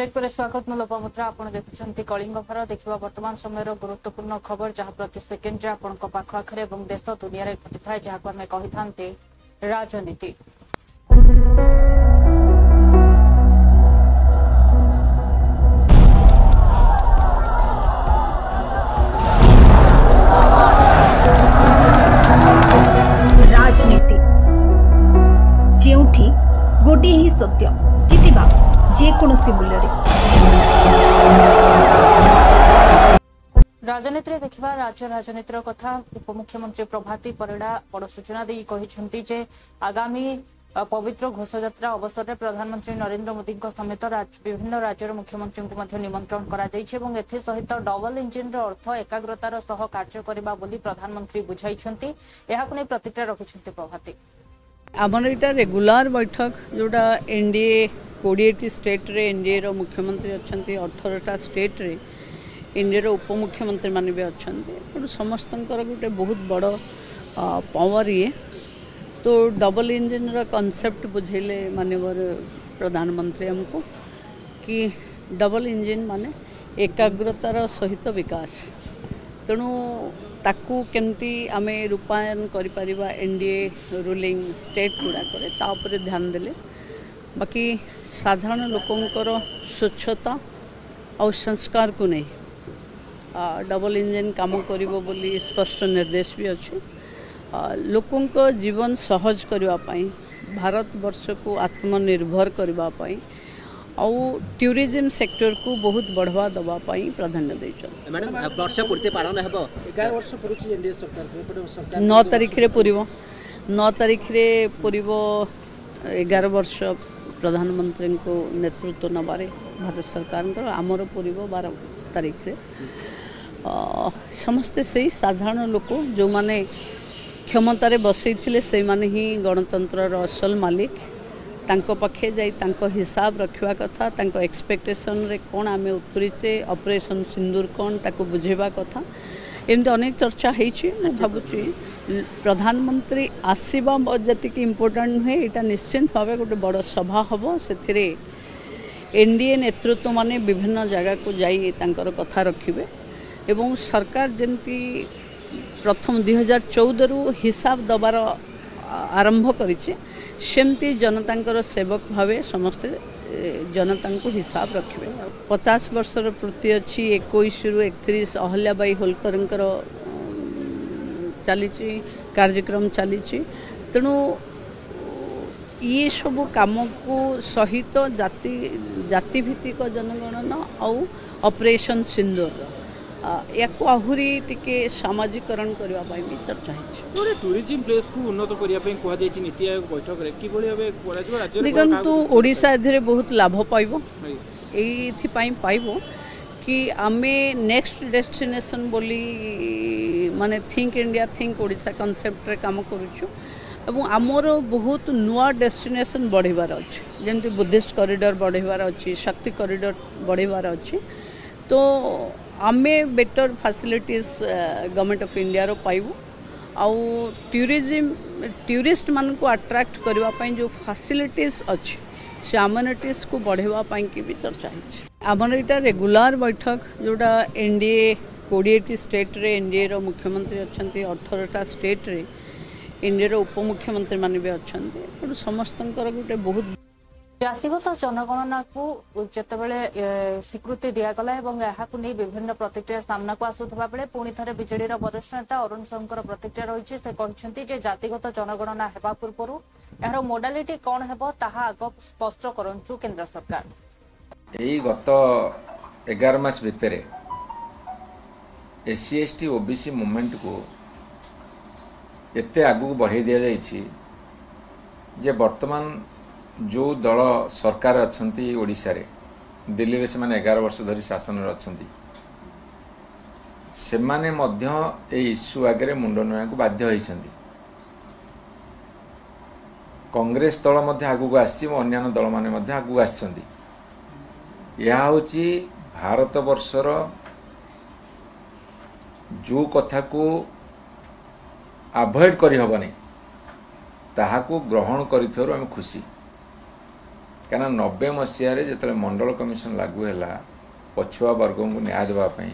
Update पर स्वागत मैं लोपामुद्रा आपण देखुछंती कलिंग खबर देखिबा वर्तमान समय गुरुत्वपूर्ण खबर जहाँ प्रति सेकेंड आपण पाख आखरे और देश दुनिया घटी थाए जहाँ आम कही था राजनीति। राजनीति जेउठी गोटे ही सत्य जितिबा जेकोसी मूल्य राजनीति में देखा राज्य राजनीतिर कथा उपमुख्यमंत्री प्रभाती परिड़ा बड़ सूचना दी कहते जे आगामी पवित्र घोषयात्रा अवसर में प्रधानमंत्री नरेंद्र मोदी समेत विभिन्न राज्यर मुख्यमंत्री को निमंत्रण सहित डबल इंजिन अर्थ एकाग्रतार सह कार्य करबा बोली प्रधानमंत्री बुझाई प्रतिक्रिया रखिछन्ति प्रभाती। आमर यहाँ रेगुलर बैठक जोटा एनडीए 20 स्टेट रे एनडीए रो मुख्यमंत्री अच्छा 18टा स्टेट रे एनडीए रो उपमुख्यमंत्री मान भी अच्छा तेणु समस्त गोटे बहुत बड़ पावर ये तो डबल इंजिन रो कॉन्सेप्ट बुझेले मानवर प्रधानमंत्री हमको कि डबल इंजिन माने एकाग्रतार सहित विकास तेणु ताकू केमती आमे रूपायन करिपरिबा एनडीए रूलिंग स्टेट गुड़ाक ध्यान देले बाकी साधारण लोकंकर स्वच्छता और संस्कार को नहीं डबल इंजिन काम करिबो बोली स्पष्ट निर्देश भी अच्छे लोकों को जीवन सहज करने भारत वर्ष को आत्मनिर्भर करने और टूरिज्म सेक्टर को बहुत बढ़वा दवाई प्राधान्य देछन। मैडम वर्ष पूर्ति पालन हेबो 11 वर्ष पुरुष एनडीए सरकार 9 तारिख रे पूरीबो 9 तारिख रे पूरीबो 11 वर्ष प्रधानमंत्री को नेतृत्व नबारे भारत सरकार आमर पूरीबो 12 तारिख रे समस्ते से साधारण लोक जो माने क्षमतार बसई से माने ही गणतंत्र असल मालिक तांको पाखे जाई तांको हिसाब रखा कथा तांको एक्सपेक्टेशन रे कौन आमे उतरीचे ऑपरेशन सिंदूर कौन ताको बुझेबा कथा एमती अनेक चर्चा होती भावुची प्रधानमंत्री आसवा जी इम्पोर्टाट नुहे यहाँ निश्चिंत भाव गोटे बड़ सभा हम से एनडीए नेतृत्व माने विभिन्न जगह को जाई तांकर कथा रखिबे एवं सरकार जमती प्रथम 2014 रु हिसाब दबार आरंभ करिছে सेमती जनतांकर सेवक भावे समस्ते जनता को हिसाब रखिबे 50 वर्षर पूर्ति अच्छी 21 रु 31 अहल्याबाई होलकर चली कार्यक्रम चली तेणु ये सब कम को सहित जाति भित्तिक जनगणना और ऑपरेशन सिंदूर या आहुरी टिके सामाजिकरण करने भी चर्चा है। टूरिज्म प्लेस को उन्नत करने नीति आयोग बैठक रे कि देखु ओडिशा एधरे बहुत लाभ पाइबो एथि पाइबो कि आमे नेक्स्ट डेस्टिनेशन बोली माने think India think Odisha concept रे काम करूछु एवं आमर बहुत नुआ डेस्टिनेशन बढ़ेबार अच्छे जमती बुद्धिस्ट कॉरिडोर बढ़ेबार अच्छी शक्ति कॉरिडोर बढ़ेबार अच्छी तो आमे better facilities government of India रो पाइबो आउ टूरिस्ट मान को अट्रैक्ट करने जो फैसिलिटीज अच्छी से अम्यूनिटीज को बढ़ेवा की भी चर्चा है। आमर यहाँ रेगुलर बैठक जोटा एनडीए 20 स्टेट रे एनडीए रो मुख्यमंत्री अच्छा 18टा स्टेट रे एनडीए रो उपमुख्यमंत्री मान भी अच्छा तेणु समस्त गोटे बहुत जातिगत जनगणना को जितेबाला स्वीकृति दिगला और विभिन्न प्रतिक्रिया सामना को आसुवा बेले पुणी थे बीजेडी वरिष्ठ नेता अरुण साहूर प्रतिक्रिया रही से कहते जातिगत जनगणना हेबा पूर्व यार मोडालिटी कौन हेबो ताहा आग स्पष्ट करंतु केंद्र सरकार यही गत 11 मास भितर एससी एसटी ओबीसी मूवमेंट को एते आगु बढ़ाई दि जाइछि जे वर्तमान जो दल सरकार अच्छी ओडिशा रे दिल्ली रे से माने 11 वर्ष धरी शासन अच्छी से माने मध्य ए इश्यू आगे मुंड नया को बाध्य होइछन्ति कांग्रेस दल मध्य आगु को आछि अन्य दल माने मध्य आगु आछन्ति यह होची भारत वर्षर जो कथा को अवॉइड करि हबनी ताहा को ग्रहण करिथरो हम खुशी कहना 90 मसीह जो मंडल कमिशन लागू है पछुआ वर्ग को न्याय देवाई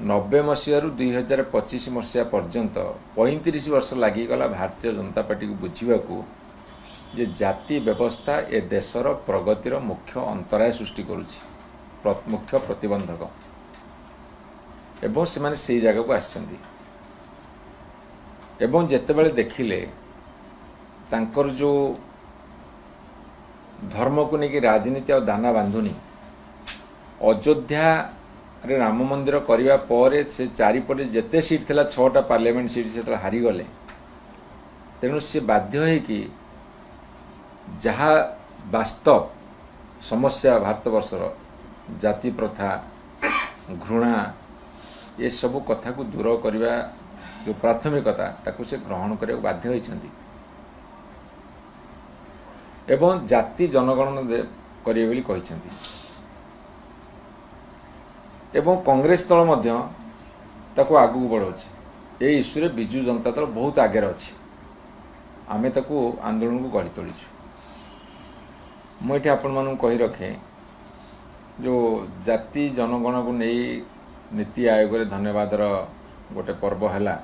90 मसीह 2025 मसीहा पर्यंत 35 वर्ष लगिगला भारतीय जनता पार्टी को बुझा जे जाति व्यवस्था ए देशर प्रगतिर मुख्य अंतराय सृष्टि करुच्ची मुख्य प्रतिबंधक एवं से माने सही जगह को आसछंती एवं जेतेबेले देखिले तांकर जो धर्म को लेकिन राजनीति और दाना बांधुनी अयोध्या रे राम मंदिर करने पर से चारिपटे जेते सीट थिला 6टा पार्लियामेंट सीट से हारी गले तेणु से बाध्य है कि जहाँ वास्तव समस्या भारतवर्षर जाति प्रथा घृणा ये सब कथा को दूर करने जो प्राथमिकता ताकू से ग्रहण करने बाध्य होइछंती एवं जाति जनगणना करिए बोली कहिछंती एवं कांग्रेस दल मध्य ताकू आगू बढ़ाଉଛି ए इश्यू रे बिजू जनता दल बहुत आगे अछि आमे ताकू आंदोलन को गढ़ी तोलिछु मुझे आपण मानू कही रखे जो जाति जनगण को नहीं नीति आयोग रे धन्यवाद गोटे पर्व है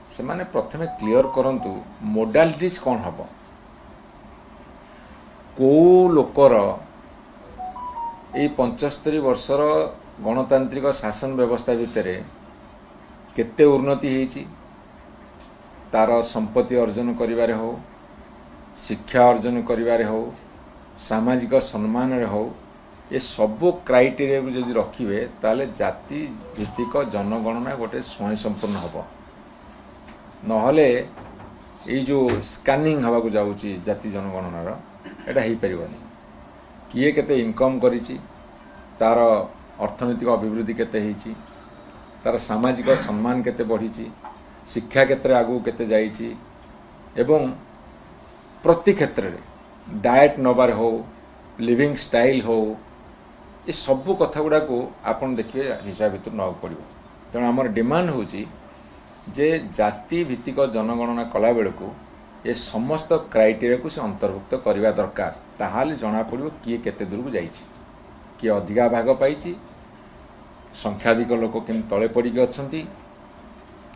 से माने प्रथमे क्लियर करंतु मोडालिटीज कौन हम को लोकर ये 75 वर्षर गणतांत्रिक शासन व्यवस्था भितर केते उन्नति होईची तार संपत्ति अर्जन करिवारे हो शिक्षा अर्जन करिवारे हो सामाजिक सम्मान रे हो ये सबू क्राइटेरिया को जदि रखिए ताले जाति भित्तिक जनगणना गोटे स्वयं संपूर्ण हम नहले ये जो स्कानिंग हवा को जाऊँगी जाति जनगणनार एटा हो पारिबनी किए केते इनकम करिछि तार अर्थनैतिक अभिवृद्धि केते होईछि तार सामाजिक सम्मान केते बढ़िछि शिक्षा क्षेत्र आगू केते जाइछि एवं प्रति क्षेत्र में डाएट नबार हो लिविंग स्टाइल हो ये सबू कथा गुड़ा को आपन देखिए हिसाब भितर ना पड़ो तेणु आमर डिमांड होची जे जाति भित्तिक जनगणना कला बेल को ये समस्त क्राइटेरिया को से अंतर्भुक्त करने दरकार ताहाले जना पड़ो किए केते दूर को जाइछि किए अधिका भाग पाइछि संख्याधिक लोक केम तले पड़ी अछंती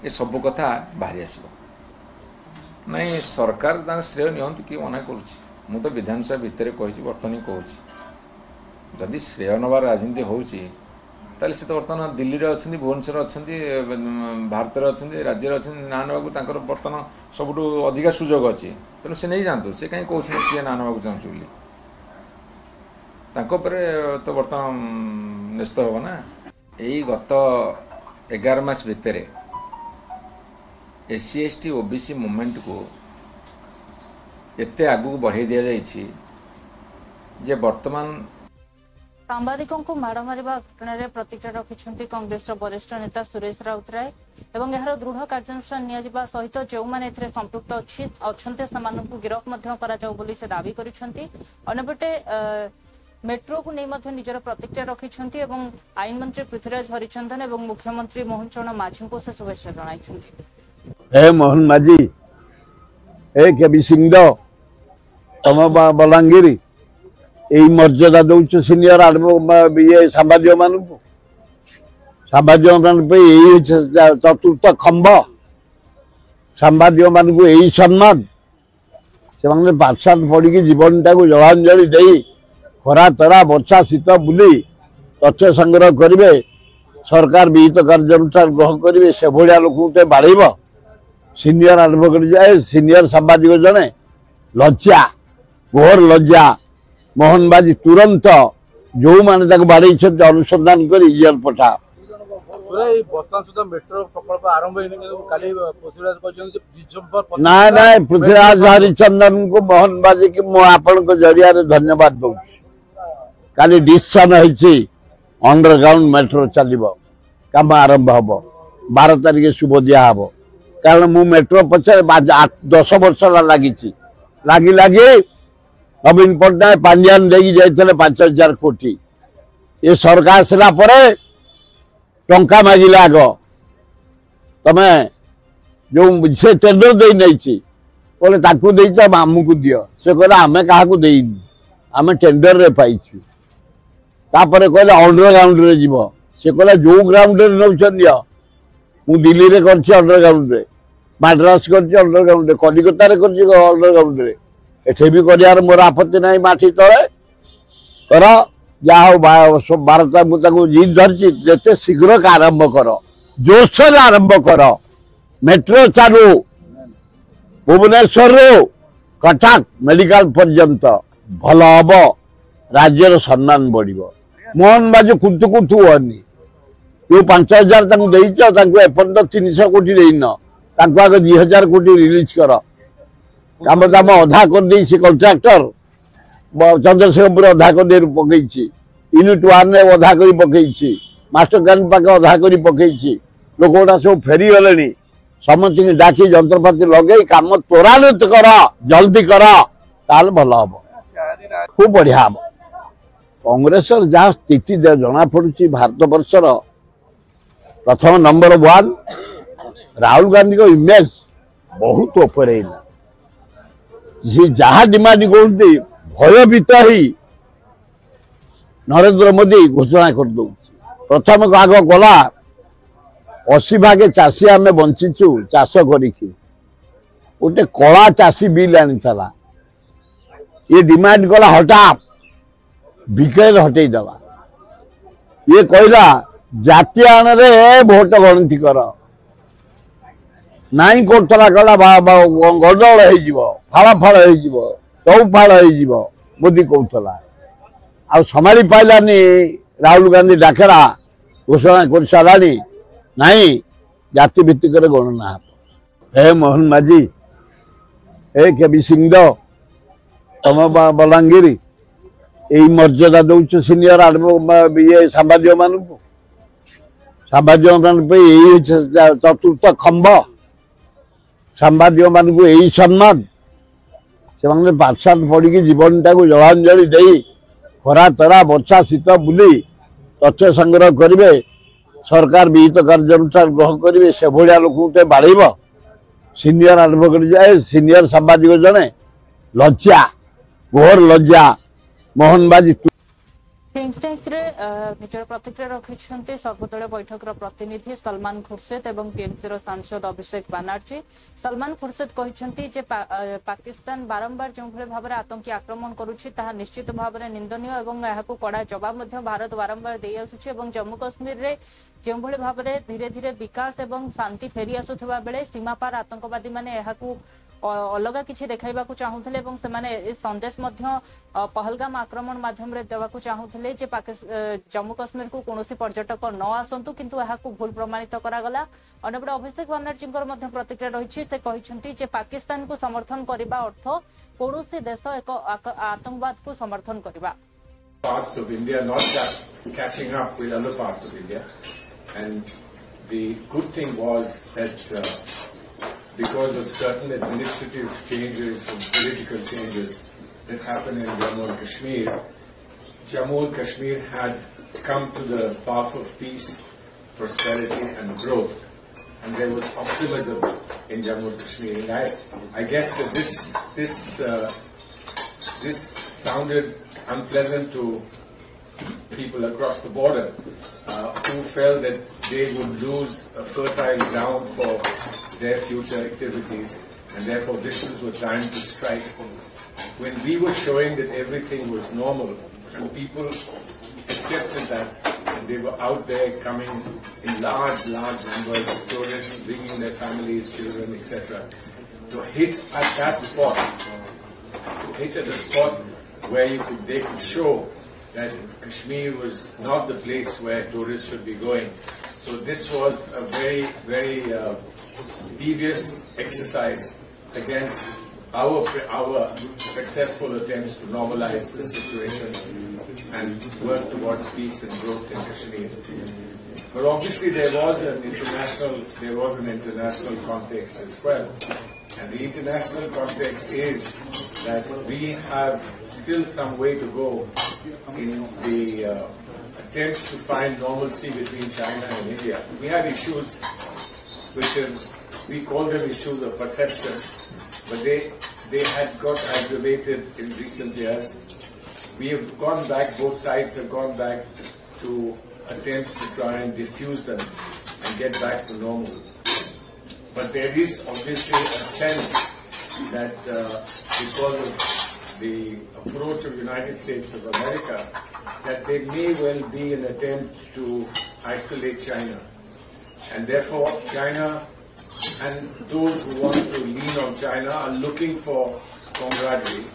ये सबू कथा बाहरी आसिबो नहीं सरकार ता श्रेय नियंतु कि मना करुछि मु तो विधानसभा भितर कहि बर्तमान कहूँ जदि श्रेय नबार राजनीति होउछि ताले से तो बर्तमान दिल्ली रे अछंती भुवनेश्वर अछंती भारत रे अछंती राज्य रे अछंती ना नबाकू तांकर बर्तमान सबुठु अधिका सुजोग अछि तेणु से नहीं जानतु से कहीं कहउछ कि ना नबाकू चाहूँ बोली तांको परे तो बर्तमान निश्चित हो ना यही गत 11 मास भितर SC/ST OBC मूवमेंट को एते आगू बढ़ाई दि जाइछि जे वर्तमान सांबादिकों को माड़ मारिबा घटना रे प्रतिक्रिया रखिछन्ती कांग्रेस वरिष्ठ नेता सुरेश राउतराय एवं एहार दृढ़ कार्यानुष्ठान नियाजिबा सहित जो माने एथरे संपृक्त अछन्ते समानकु गिरफ मध्य करा जाउ बोली से दाबी करिछन्ती अनबटे मेट्रो को नहीं मध्य निजर प्रतिक्रिया रखिछन्ती एवं आईन मंत्री पृथ्वीराज हरिचंदन एवं मुख्यमंत्री मोहन चरण माझी को से शुभेच्छा जणाइछन्ती हे मोहन माझी हे केबी सिंह तम बलांगीर यही मर्यादा दौच सिनियर ये सांबादिक मान सांबादिक मान यही चतुर्थ खंभ सांबादिक मान यही सम्मान से पाठशाठ पढ़ी जीवन टाक जलांजलि दे खरा तरा वर्षा शीत बुली तथ्य संग्रह करेंगे सरकार विहित कार्यानुष्ठान ग्रहण करेंगे से भाया लोक बाड़ेब सीनियर एडवोकेट जाए सीनियर सांबादिक जड़े लज्जा घोर लज्जा मोहन बाजी तुरंत जो मैंने बाड़े अनुसंधान कर जेल पठा ना ना पृथ्वीराज हरिचंदन को मोहन बाजी की आपण जरिया धन्यवाद दौर काली डिसीजन होती अंडरग्राउंड मेट्रो चलो कम आरंभ हम 12 तारिख शुभ दिहब कारण मु मेट्रो पचार 10 वर्ष लगी लगी नवीन पट्टनायक पांडियान देगी जाइए 5,000 कोटी ये सरकार आसला टंका मागिले आग तमे जो से टेंडर दे नहीं बोले आमको दियो से कहला आम क्या देनी आम टेंडर रे पाइछु तापर कहले अंडरग्राउंड रे जीव से कहला जो ग्राउंड रे नौछन दिया मु दिल्ली रे करछि अंडरग्राउंड रे मद्रास करछि अंडरग्राउंड रे कलिकता रे करछि अंडरग्राउंड रे एठे भी करियार मोर आपत्ति नाही माठी तळे कर जा हो भारत मुझे जीत धरची जिते शीघ्र का आरंभ कर जोश से आरंभ कर मेट्रो चालू भुवनेश्वर कटक मेडिकल पर्यंत भल हम राज्यर सम्मान बढ़ मोहन बाजू कुंतु कुंतु हनी जो 5000 एपर्यंत 300 कोटी देन आगे 2000 कोटी रिलीज कर काम दाम अधा कर दे कंट्राक्टर चंद्रशेखरपुर अधा कर पकई यूनिट 1 रे अधा कर पकई मास्टर प्लान पाखे अधा कर पकई लोक गुड़ा सब फेरी गले समस्त डाकी जंत्रपाति लगे काम त्वरान्वित कर जल्दी कर ताल भल हम खूब बढ़िया हम कांग्रेस जहाँ स्थिति जना पड़ी भारत वर्षर प्रथम नंबर 1 राहुल गांधी को इमेज बहुत ऊपर जहाँ डिमांड करते भयभीत ही नरेंद्र मोदी घोषणा कर दो प्रथम आग गला 80 भागे चाषी आम बंचीचु चाष कर गोटे कला चाषी बिल आनी ये डिमांड कला हटा विकेट हटे दवा ये कहला जातीय आन रे भोट गणति कर नाई करतला कहला गडल हो फाड़ हो चौफाड़ हो मोदी कहला आ संभाली पाइलानी राहुल गांधी डाकेरा घोषणा कर सारा नहीं जाति भित्तिक गणना हे मोहन माझी हे केबी सिंह तम बलांगीर यही मर्यादा दौच सिनियर ये सांबादिक मान यही चतुर्थ खंभ सांबादिक मान यही सम्मान से पाठशाठ पढ़ी जीवन टाक जलांजलि दे खरा तरा वर्षा शीत बुली तथ्य संग्रह करेंगे सरकार विहित कार्यानुसार ग्रहण करेंगे से भाया लोक बाड़ेब सिनियर आरंभ कर जाए सिनियर सांबादिक जड़े लज्जा घोर लज्जा मोहन बाजी थिंक टैंक रे निजर प्रतिक्रिया रखिछन्ते सर्वदलीय बैठक प्रतिनिधि सलमान खुर्शीद एवं टीएमसी सांसद अभिषेक बानर्जी सलमान खुर्शीद कहिछन्ती जे पाकिस्तान बारंबार जो भले भाव आतंकी आक्रमण करुछि ताहा निश्चित भाव निंदनीय एवं एहाकु कड़ा जवाब मध्य भारत बारंबार दे आसुछि एवं जम्मू कश्मीर रे जो भले भाव धीरे धीरे विकास एवं शांति फेरी आसुथबा बेले सीमा पार आतंकवादी माने एहाकु अलग किसी देखा चाहूले संदेश पहलगाम आक्रमण माध्यम देवाक चाहूले जम्मू कश्मीर को कौन पर्यटक न आसतु किंतु भूल प्रमाणित करागला अन्यपटे अभिषेक बनर्जी प्रतिक्रिया रही से कहते पाकिस्तान को समर्थन करने अर्थ कौन देश एक आतंकवाद को समर्थन करने parts of India not catching up with other parts of India, and the good thing was that because of certain administrative changes and political changes that happened in Jammu and Kashmir, Jammu and Kashmir had come to the path of peace, prosperity and growth, and there was optimism in Jammu and Kashmir. And I guess that this sounded unpleasant to people across the border who felt that they would lose a fertile ground for their future activities, and therefore this was the time to strike. When we were showing that everything was normal and people accepted that, and they were out there coming in large numbers, tourists bringing their families, children, etc., to hit at that spot, to hit at a spot where they could show that Kashmir was not the place where tourists should be going. So this was a very, very devious exercise against our successful attempts to normalize the situation and work towards peace and growth in Kashmir. But obviously there was an international context as well. And the international context is that we have still some way to go in the attempts to find normalcy between China and India. We had issues which we call them issues of perception, but they had got aggravated in recent years we have gone back, both sides have gone back to attempts to try and diffuse them and get back to normal. But there is obviously a sense that because of the approach of the United States of America, that there may well be an attempt to isolate China. And therefore, China and those who want to lean on China are looking for camaraderie.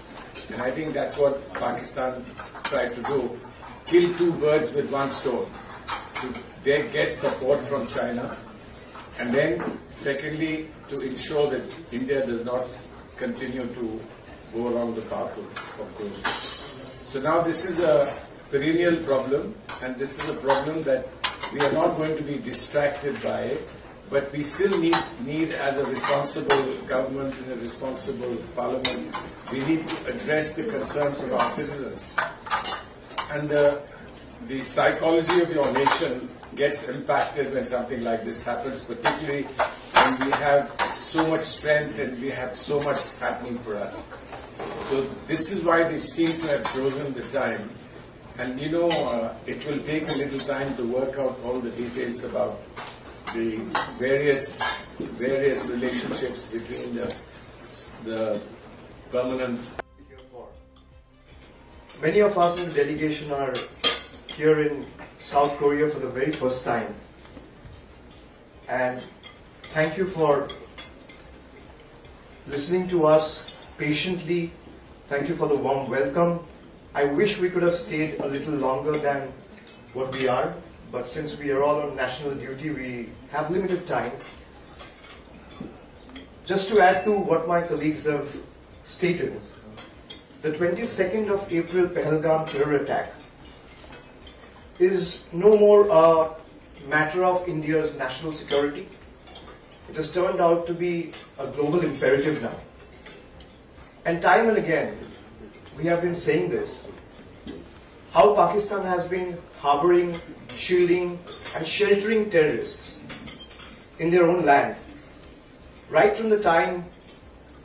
And I think that's what Pakistan tried to do. Kill two birds with one stone. To get support from China. And then, secondly, to ensure that India does not continue to go along the path of growth. So now this is a perennial problem, and this is a problem that we are not going to be distracted by it, but we still need as a responsible government and a responsible parliament, we need to address the concerns of our citizens. And the psychology of your nation gets impacted when something like this happens, particularly when we have so much strength and we have so much happening for us. So this is why they seem to have chosen the time. And you know, it will take a little time to work out all the details about the various relationships between the permanent. Many of us in the delegation are here in South Korea for the very first time. And thank you for listening to us patiently. Thank you for the warm welcome. I wish we could have stayed a little longer than what we are, but since we are all on national duty, we have limited time. Just to add to what my colleagues have stated, the 22nd of April Pahalgam terror attack is no more a matter of India's national security. It has turned out to be a global imperative now. And time and again, we have been saying this, how Pakistan has been harboring, shielding, and sheltering terrorists in their own land. Right from the time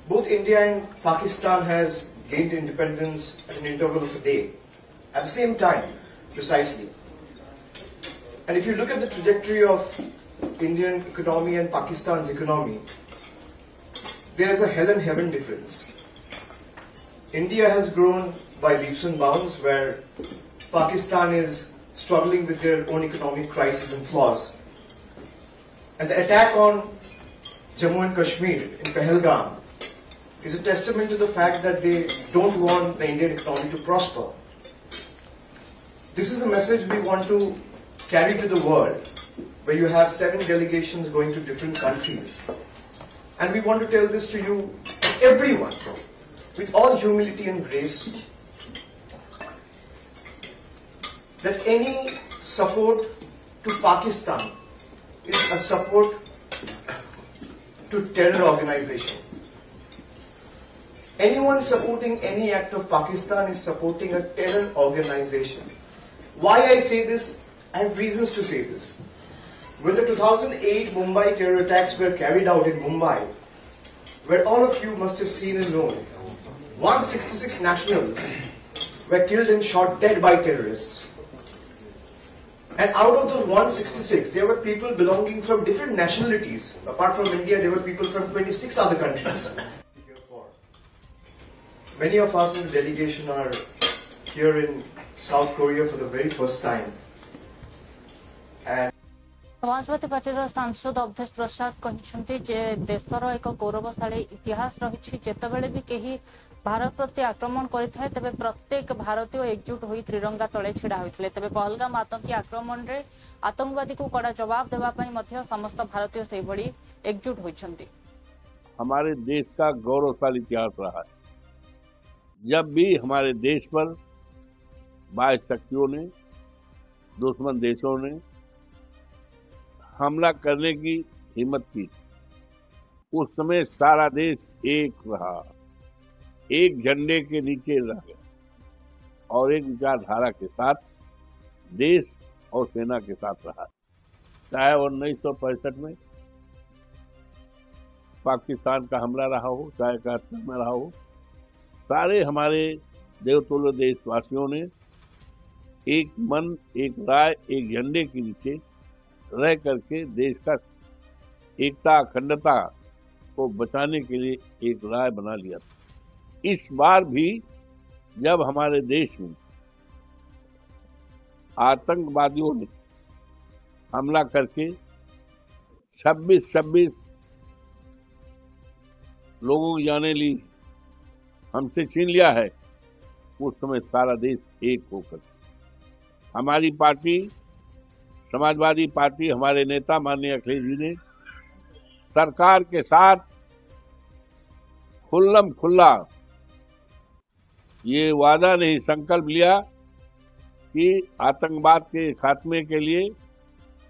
both India and Pakistan has gained independence at an interval of a day, at the same time, precisely. And if you look at the trajectory of Indian economy and Pakistan's economy, there is a hell and heaven difference. India has grown by leaps and bounds, where Pakistan is struggling with their own economic crisis and flaws. And the attack on Jammu and Kashmir in Pahalgam is a testament to the fact that they don't want the Indian economy to prosper. This is a message we want to carry to the world, where you have 7 delegations going to different countries. And we want to tell this to you, everyone, with all humility and grace, that any support to Pakistan is a support to terror organization. Anyone supporting any act of Pakistan is supporting a terror organization. Why I say this? I have reasons to say this. When the 2008 Mumbai terror attacks were carried out in Mumbai, where all of you must have seen and known, 166 nationals were killed and shot dead by terrorists. And out of those 166, there were people belonging from different nationalities. Apart from India, there were people from 26 other countries. Many of us in the delegation are here in South Korea for the very first time. And Samajwadi पार्टीर सांसद अवधेश प्रसाद कहते देशर एक गौरवशाली इतिहास रही जितेबाला भी कहीं भारत प्रति आक्रमण करें तेज प्रत्येक भारतीय एकजुट हो त्रिरंगा तले छिड़ा होते तेज पहलगाम आतंकी आक्रमण में आतंकवादी को कड़ा जवाब देवाई समस्त भारतीय से भली एकजुट होती। हमारे देश का गौरवशाली इतिहास रहा है। जब भी हमारे देश पर बाह्य शक्तियों ने, दुश्मन देशों ने हमला करने की हिम्मत की, उस समय सारा देश एक रहा, एक झंडे के नीचे रह गया और एक विचारधारा के साथ देश और सेना के साथ रहा। चाहे 1965 में पाकिस्तान का हमला रहा हो, चाहे 71 में रहा हो, सारे हमारे देवतुल्य देशवासियों ने एक मन, एक राय, एक झंडे के नीचे रह करके देश का एकता, अखंडता को बचाने के लिए एक राय बना लिया था। इस बार भी जब हमारे देश में आतंकवादियों ने हमला करके 26 लोगों की जानें ली, हमसे छीन लिया है, उस समय सारा देश एक होकर हमारी पार्टी समाजवादी पार्टी, हमारे नेता माननीय अखिलेश जी ने सरकार के साथ खुल्लम खुल्ला ये वादा नहीं, संकल्प लिया कि आतंकवाद के खात्मे के लिए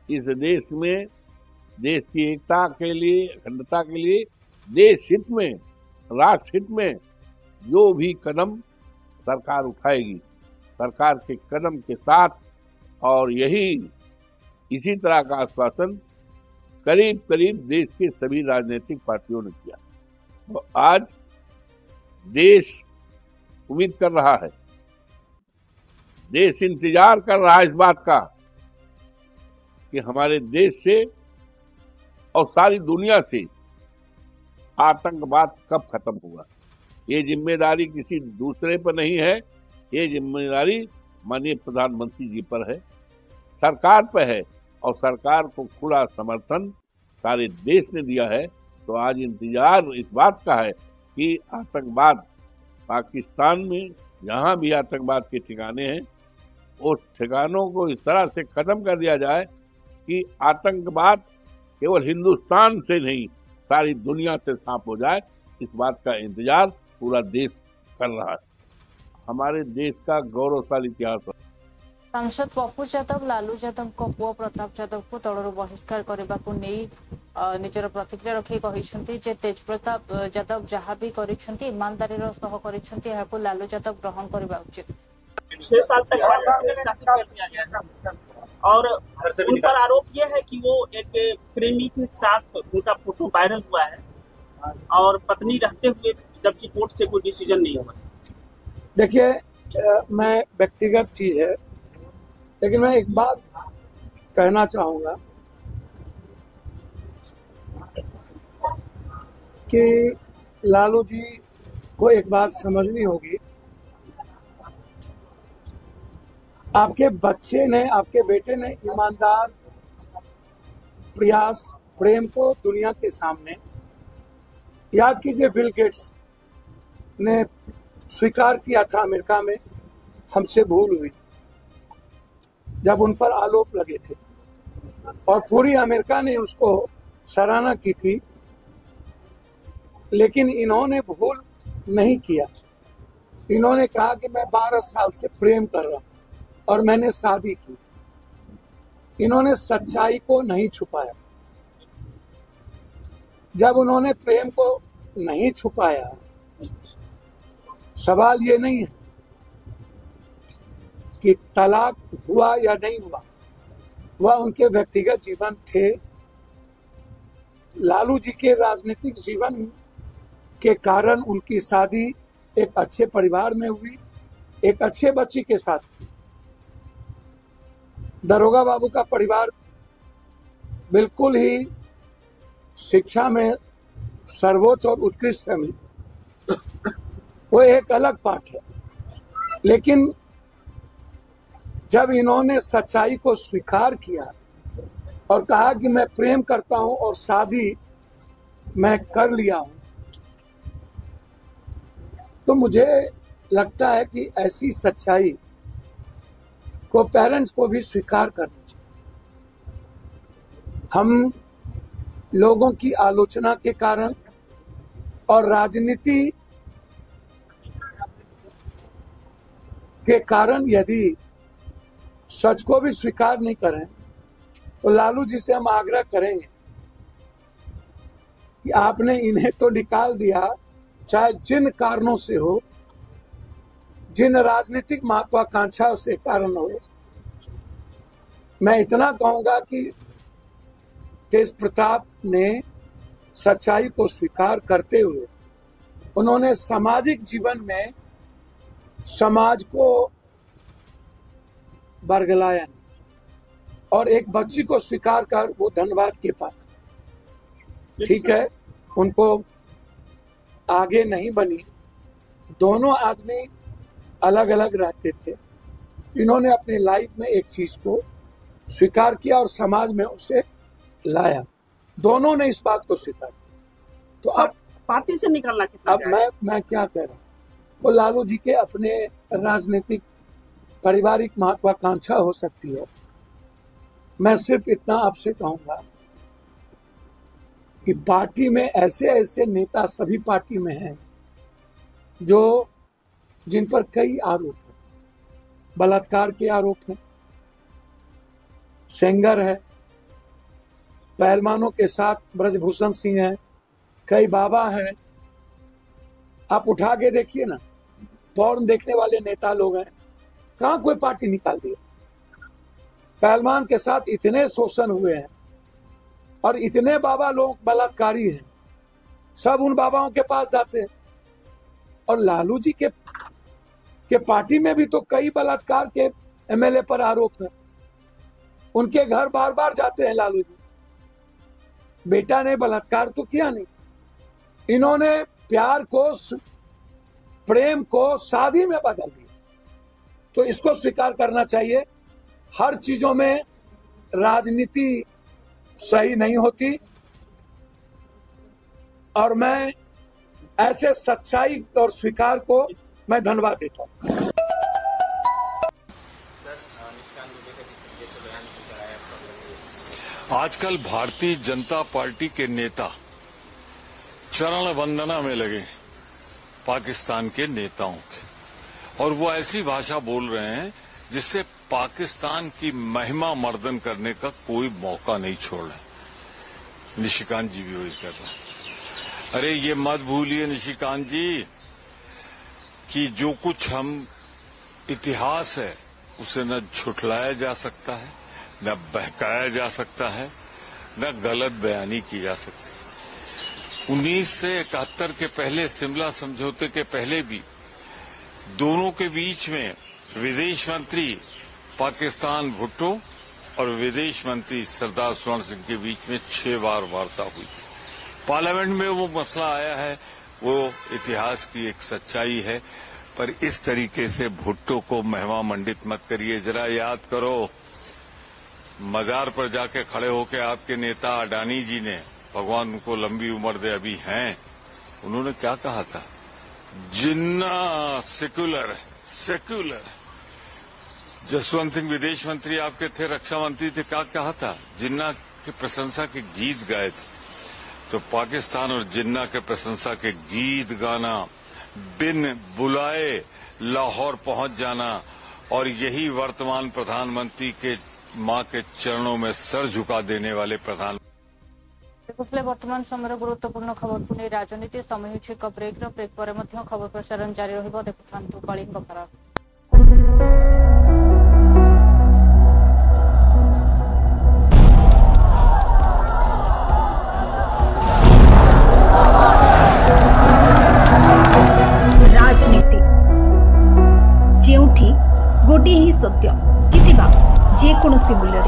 इस देश में, देश की एकता के लिए, अखंडता के लिए, देश हित में, राष्ट्र हित में जो भी कदम सरकार उठाएगी, सरकार के कदम के साथ, और इसी तरह का आश्वासन करीब करीब देश के सभी राजनीतिक पार्टियों ने किया। तो आज देश उम्मीद कर रहा है, देश इंतजार कर रहा है इस बात का कि हमारे देश से और सारी दुनिया से आतंकवाद कब खत्म होगा। ये जिम्मेदारी किसी दूसरे पर नहीं है, ये जिम्मेदारी माननीय प्रधानमंत्री जी पर है, सरकार पर है, और सरकार को खुला समर्थन सारे देश ने दिया है। तो आज इंतजार इस बात का है कि आतंकवाद पाकिस्तान में जहां भी आतंकवाद के ठिकाने हैं, उस ठिकानों को इस तरह से खत्म कर दिया जाए कि आतंकवाद केवल हिंदुस्तान से नहीं, सारी दुनिया से साफ हो जाए। इस बात का इंतजार पूरा देश कर रहा है। हमारे देश का गौरवशाली इतिहास है। सांसद पप्पू यादव लालू यादव को पुओ प्रताप यादव को दलर बहिष्कार करने को नहीं निजर प्रतिक्रिया रखी कहते जे तेज प्रताप यादव जहाँ भी ईमानदारी सह कर लालू यादव ग्रहण करने उचित। 6 साल तक निष्कासित कर दिया गया और उन पर आरोप यह है कि वो एक प्रेमी के साथ उनका फोटो वायरल हुआ है और पत्नी रहते हुए जबकि कोर्ट से कोई डिसीजन नहीं हुआ। देखिए, मैं व्यक्तिगत चीज है, लेकिन मैं एक बात कहना चाहूंगा कि लालू जी को एक बात समझनी होगी। आपके बच्चे ने, आपके बेटे ने ईमानदार प्रयास, प्रेम को दुनिया के सामने, याद कीजिए बिल गेट्स ने स्वीकार किया था अमेरिका में, हमसे भूल हुई जब उन पर आरोप लगे थे, और पूरी अमेरिका ने उसको सराहना की थी, लेकिन इन्होंने भूल नहीं किया। इन्होंने कहा कि मैं 12 साल से प्रेम कर रहा हूं और मैंने शादी की। इन्होंने सच्चाई को नहीं छुपाया। जब उन्होंने प्रेम को नहीं छुपाया, सवाल ये नहीं है कि तलाक हुआ या नहीं हुआ, वह उनके व्यक्तिगत जीवन थे। लालू जी के राजनीतिक जीवन के कारण उनकी शादी एक अच्छे परिवार में हुई, एक अच्छे बच्ची के साथ हुई। दरोगा बाबू का परिवार बिल्कुल ही शिक्षा में सर्वोच्च और उत्कृष्ट फैमिली, वो एक अलग पाठ है। लेकिन जब इन्होंने सच्चाई को स्वीकार किया और कहा कि मैं प्रेम करता हूं और शादी मैं कर लिया हूं, तो मुझे लगता है कि ऐसी सच्चाई को पेरेंट्स को भी स्वीकार करनी चाहिए। हम लोगों की आलोचना के कारण और राजनीति के कारण यदि सच को भी स्वीकार नहीं करें, तो लालू जी से हम आग्रह करेंगे कि आपने इन्हें तो निकाल दिया, चाहे जिन कारणों से हो, जिन राजनीतिक महत्वाकांक्षा से कारण हो। मैं इतना कहूंगा कि तेज प्रताप ने सच्चाई को स्वीकार करते हुए उन्होंने सामाजिक जीवन में समाज को बरगलाया नहीं, और एक बच्ची को स्वीकार कर वो धन्यवाद के पात्र। ठीक है, उनको आगे नहीं बनी, दोनों आदमी अलग अलग रहते थे, इन्होंने अपनी लाइफ में एक चीज को स्वीकार किया और समाज में उसे लाया, दोनों ने इस बात को स्वीकार किया। तो अब पार्टी से निकलना कितना अब मैं क्या कह रहा हूँ, वो लालू जी के अपने राजनीतिक पारिवारिक महत्वाकांक्षा हो सकती है। मैं सिर्फ इतना आपसे कहूंगा कि पार्टी में ऐसे ऐसे नेता सभी पार्टी में हैं जो जिन पर कई आरोप हैं, बलात्कार के आरोप हैं, सेंगर है, पहलवानों के साथ ब्रजभूषण सिंह है, कई बाबा है, आप उठा के देखिए ना, पॉर्न देखने वाले नेता लोग हैं, कहां कोई पार्टी निकाल दी। पहलवान के साथ इतने शोषण हुए हैं और इतने बाबा लोग बलात्कारी हैं, सब उन बाबाओं के पास जाते हैं। और लालू जी के पार्टी में भी तो कई बलात्कार के एमएलए पर आरोप है, उनके घर बार बार जाते हैं लालू जी। बेटा ने बलात्कार तो किया नहीं, इन्होंने प्यार को, प्रेम को शादी में बदल दिया। तो इसको स्वीकार करना चाहिए। हर चीजों में राजनीति सही नहीं होती, और मैं ऐसे सच्चाई और स्वीकार को मैं धन्यवाद देता हूं। आजकल भारतीय जनता पार्टी के नेता चरण वंदना में लगे पाकिस्तान के नेताओं के, और वो ऐसी भाषा बोल रहे हैं जिससे पाकिस्तान की महिमा मर्दन करने का कोई मौका नहीं छोड़ रहे। निशिकांत जी भी वही कर रहे हैं। अरे ये मत भूलिए निशिकांत जी कि जो कुछ हम इतिहास है उसे न झुठलाया जा सकता है, न बहकाया जा सकता है, न गलत बयानी की जा सकती। 1971 के पहले, शिमला समझौते के पहले भी दोनों के बीच में विदेश मंत्री पाकिस्तान भुट्टो और विदेश मंत्री सरदार स्वर्ण सिंह के बीच में 6 बार वार्ता हुई थी। पार्लियामेंट में वो मसला आया है, वो इतिहास की एक सच्चाई है, पर इस तरीके से भुट्टो को महिमा मंडित मत करिए। जरा याद करो, मजार पर जाके खड़े होकर आपके नेता अडानी जी ने, भगवान उनको लंबी उम्र दे, अभी हैं, उन्होंने क्या कहा था? जिन्ना सेक्युलर। जसवंत सिंह विदेश मंत्री आपके थे, रक्षा मंत्री थे, क्या कहा था? जिन्ना की प्रशंसा के गीत गाए थे। तो पाकिस्तान और जिन्ना के प्रशंसा के गीत गाना, बिन बुलाए लाहौर पहुंच जाना, और यही वर्तमान प्रधानमंत्री के मां के चरणों में सर झुका देने वाले प्रधान। देखुले वर्तमान समय गुरुत्वपूर्ण खबर को नहीं राजनीति समय होछि एक ब्रेक पर मध्य खबर प्रसारण जारी रहिबो। देखुथांतु कलिंग खबर। राजनीति जेउठी गोटे ही सत्य जितिबा जे कोनोसी मूल्य